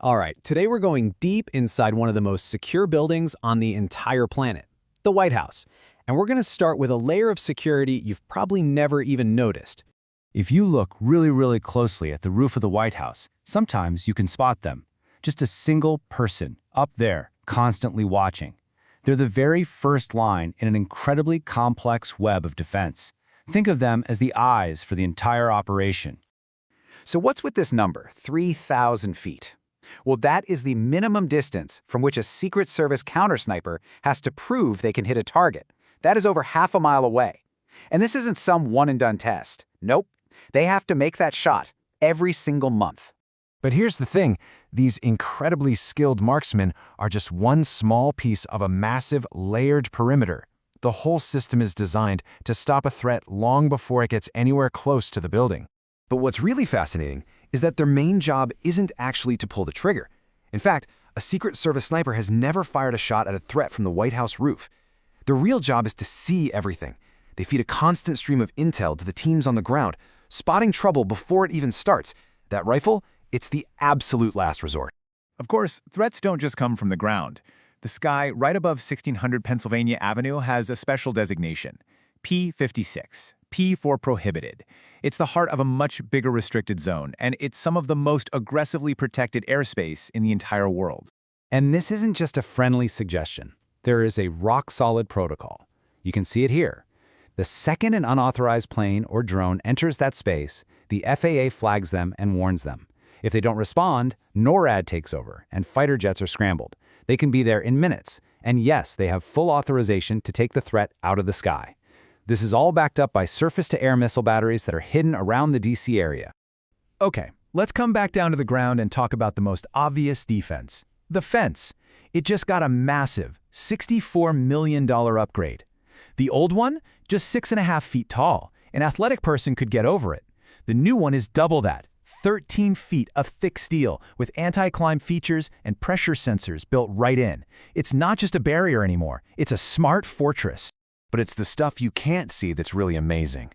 All right, today we're going deep inside one of the most secure buildings on the entire planet, the White House. And we're going to start with a layer of security you've probably never even noticed. If you look really closely at the roof of the White House, sometimes you can spot them. Just a single person up there, constantly watching. They're the very first line in an incredibly complex web of defense. Think of them as the eyes for the entire operation. So what's with this number, 3,000 feet? Well, that is the minimum distance from which a Secret Service countersniper has to prove they can hit a target. That is over half a mile away. And this isn't some one-and-done test. Nope. They have to make that shot every single month. But here's the thing, these incredibly skilled marksmen are just one small piece of a massive, layered perimeter. The whole system is designed to stop a threat long before it gets anywhere close to the building. But what's really fascinating is that their main job isn't actually to pull the trigger. In fact, a Secret Service sniper has never fired a shot at a threat from the White House roof. Their real job is to see everything. They feed a constant stream of intel to the teams on the ground, spotting trouble before it even starts. That rifle, it's the absolute last resort. Of course, threats don't just come from the ground. The sky right above 1600 Pennsylvania Avenue has a special designation, P56, P for prohibited. It's the heart of a much bigger restricted zone, and it's some of the most aggressively protected airspace in the entire world. And this isn't just a friendly suggestion. There is a rock-solid protocol. You can see it here. The second an unauthorized plane or drone enters that space, the FAA flags them and warns them. If they don't respond, NORAD takes over, and fighter jets are scrambled. They can be there in minutes, and yes, they have full authorization to take the threat out of the sky. This is all backed up by surface-to-air missile batteries that are hidden around the DC area. Okay, let's come back down to the ground and talk about the most obvious defense, the fence. It just got a massive $64 million upgrade. The old one, just 6.5 feet tall. An athletic person could get over it. The new one is double that, 13 feet of thick steel with anti-climb features and pressure sensors built right in. It's not just a barrier anymore, it's a smart fortress. But it's the stuff you can't see that's really amazing.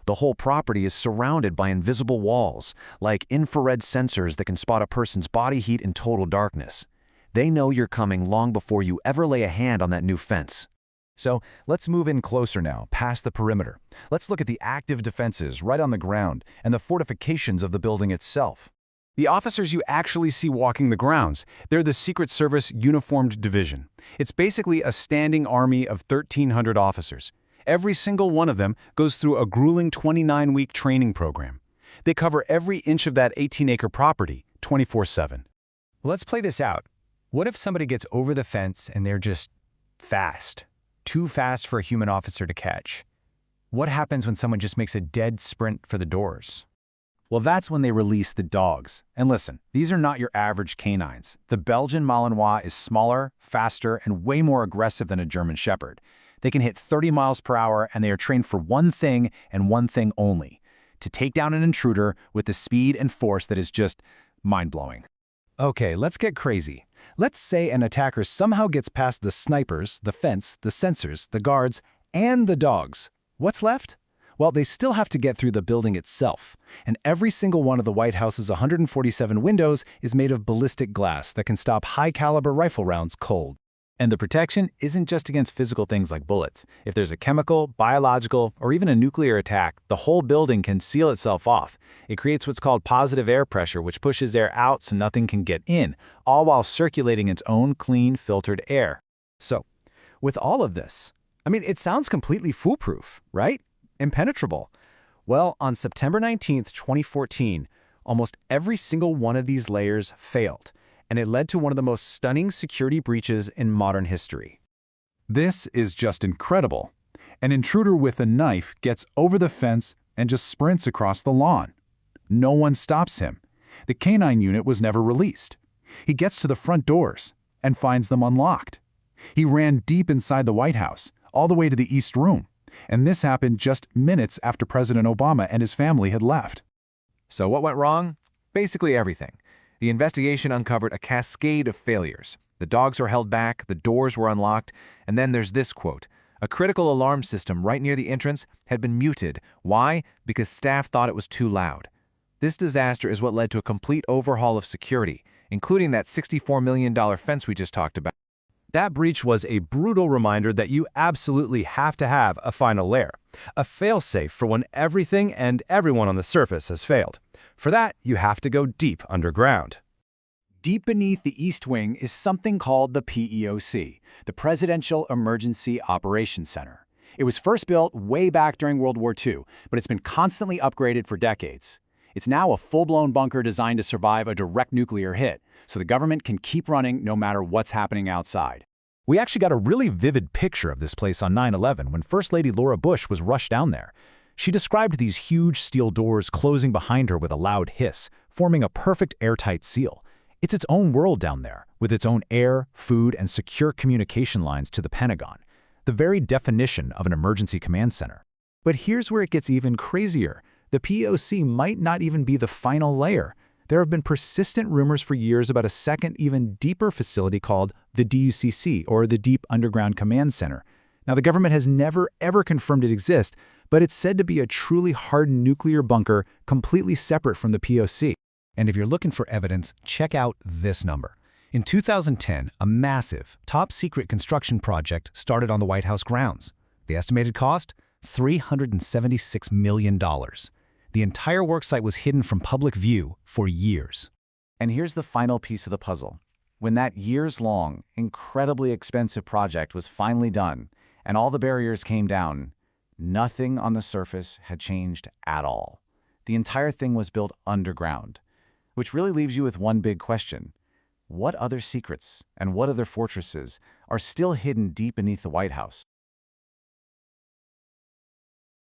The whole property is surrounded by invisible walls, like infrared sensors that can spot a person's body heat in total darkness. They know you're coming long before you ever lay a hand on that new fence. So let's move in closer now, past the perimeter. Let's look at the active defenses right on the ground and the fortifications of the building itself. The officers you actually see walking the grounds, they're the Secret Service Uniformed Division. It's basically a standing army of 1,300 officers. Every single one of them goes through a grueling 29-week training program. They cover every inch of that 18-acre property, 24/7. Let's play this out. What if somebody gets over the fence and they're just fast? Too fast for a human officer to catch. What happens when someone just makes a dead sprint for the doors? Well, that's when they release the dogs. And listen, these are not your average canines. The Belgian Malinois is smaller, faster, and way more aggressive than a German Shepherd. They can hit 30 miles per hour, and they are trained for one thing and one thing only: to take down an intruder with the speed and force that is just mind-blowing. Okay, let's get crazy. Let's say an attacker somehow gets past the snipers, the fence, the sensors, the guards, and the dogs. What's left? Well, they still have to get through the building itself. And every single one of the White House's 147 windows is made of ballistic glass that can stop high-caliber rifle rounds cold. And the protection isn't just against physical things like bullets. If there's a chemical, biological, or even a nuclear attack, the whole building can seal itself off. It creates what's called positive air pressure, which pushes air out so nothing can get in, all while circulating its own clean, filtered air. So, with all of this, it sounds completely foolproof, right? Impenetrable. Well, on September 19th, 2014, almost every single one of these layers failed, and it led to one of the most stunning security breaches in modern history. This is just incredible. An intruder with a knife gets over the fence and just sprints across the lawn. No one stops him. The canine unit was never released. He gets to the front doors and finds them unlocked. He ran deep inside the White House, all the way to the East Room. And this happened just minutes after President Obama and his family had left. So what went wrong? Basically everything. The investigation uncovered a cascade of failures. The dogs were held back, the doors were unlocked, and then there's this quote: "A critical alarm system right near the entrance had been muted. Why? Because staff thought it was too loud." This disaster is what led to a complete overhaul of security. including that $64 million fence we just talked about. That breach was a brutal reminder that you absolutely have to have a final layer, a fail-safe for when everything and everyone on the surface has failed. For that, you have to go deep underground. Deep beneath the East Wing is something called the PEOC, the Presidential Emergency Operations Center. It was first built way back during World War II, but it's been constantly upgraded for decades. It's now a full-blown bunker designed to survive a direct nuclear hit, so the government can keep running no matter what's happening outside. We actually got a really vivid picture of this place on 9/11 when First Lady Laura Bush was rushed down there. She described these huge steel doors closing behind her with a loud hiss, forming a perfect airtight seal. It's its own world down there, with its own air, food, and secure communication lines to the Pentagon, the very definition of an emergency command center. But here's where it gets even crazier. The POC might not even be the final layer. There have been persistent rumors for years about a second, even deeper facility called the DUCC, or the Deep Underground Command Center. Now, the government has never, ever confirmed it exists, but it's said to be a truly hardened nuclear bunker completely separate from the POC. And if you're looking for evidence, check out this number. In 2010, a massive, top-secret construction project started on the White House grounds. The estimated cost? $376 million. The entire worksite was hidden from public view for years. And here's the final piece of the puzzle. When that years-long, incredibly expensive project was finally done, and all the barriers came down, nothing on the surface had changed at all. The entire thing was built underground, which really leaves you with one big question. What other secrets and what other fortresses are still hidden deep beneath the White House?